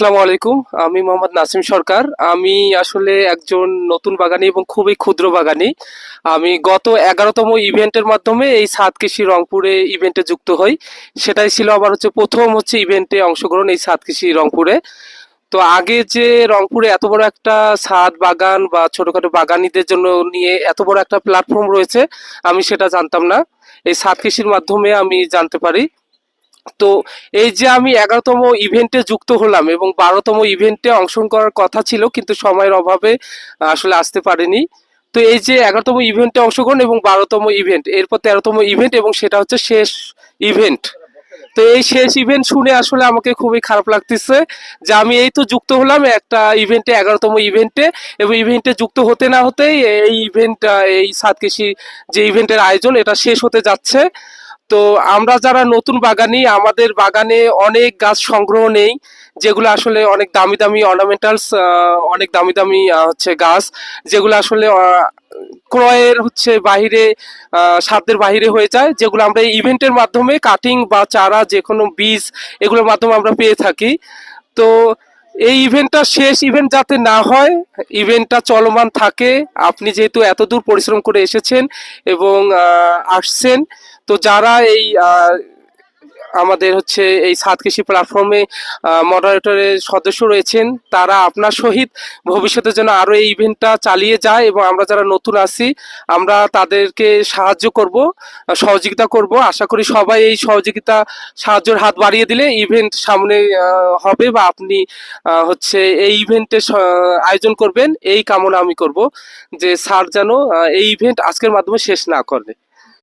আসসালামু আলাইকুম। আমি মোহাম্মদ নাসিম সরকার। আমি আসলে একজন নতুন বাগানী এবং খুবই ক্ষুদ্র বাগানী। আমি গত ১১তম ইভেন্টের মাধ্যমে এই ছাদ কৃষি রংপুরে ইভেন্টে যুক্ত হই। সেটাই ছিল আমার প্রথম ইভেন্টে অংশগ্রহণ এই ছাদ কৃষি রংপুরে। তো আগে যে রংপুরে এত বড় একটা ছাদ বাগান বা ছোটখাটো বাগানীদের জন্য নিয়ে এত বড় একটা প্ল্যাটফর্ম রয়েছে, আমি সেটা জানতাম না। এই ছাদ কৃষির মাধ্যমে আমি জানতে পারি। তো এই যে আমি ১১তম ইভেন্টে যুক্ত হলাম এবং ১২তম ইভেন্টে অংশগ্রহণ করার কথা ছিল, কিন্তু সময়ের অভাবে আসলে আসতে পারিনি। তো এই যে ১১তম ইভেন্টে অংশগ্রহণ এবং ১২তম ইভেন্ট, এরপর ১৩তম ইভেন্ট এবং সেটা হচ্ছে শেষ ইভেন্ট। তো এই শেষ ইভেন্ট শুনে আসলে আমাকে খুবই খারাপ লাগতেছে যে আমি এই তো যুক্ত হলাম একটা ইভেন্টে, ১১তম ইভেন্টে, এবং ইভেন্টে যুক্ত হতে না হতেই এই ইভেন্ট, এই সাত কৃষি যে ইভেন্টের আয়োজন, এটা শেষ হতে যাচ্ছে। তো আমরা যারা নতুন বাগানি, আমাদের বাগানে অনেক গাছ সংগ্রহ নেই, যেগুলো আসলে অনেক দামি দামি অর্নামেন্টালস, অনেক দামি দামি গাছ, যেগুলো আসলে ক্রয়ের বাহিরে, সাধ্যের বাহিরে হয়ে যায়, যেগুলো আমরা এই ইভেন্টের মাধ্যমে কাটিং বা চারা, যে কোনো বীজ, এগুলোর মাধ্যমে আমরা পেয়ে থাকি। তো এই ইভেন্টটা শেষ ইভেন্ট যাতে না হয়, ইভেন্টটা চলমান থাকে। আপনি যেহেতু এত দূর পরিশ্রম করে এসেছেন এবং আসছেন, তো যারা এই আমাদের এই সাত কৃষি প্ল্যাটফর্মে মডারেটরের সদস্য রয়েছেন, তারা আপনার সহিত ভবিষ্যতের জন্য আরো এই ইভেন্টটা চালিয়ে যায়, এবং আমরা যারা নতুন আছি, আমরা তাদেরকে সাহায্য করব, সহযোগিতা করব। আশা করি সবাই এই সহযোগিতা, সাহায্যের হাত বাড়িয়ে দিলে ইভেন্ট সামনে হবে, বা আপনি এই ইভেন্টের আয়োজন করবেন, এই কামনা আমি করব, যে স্যার যেন এই ইভেন্ট আজকের মাধ্যমে শেষ না করে।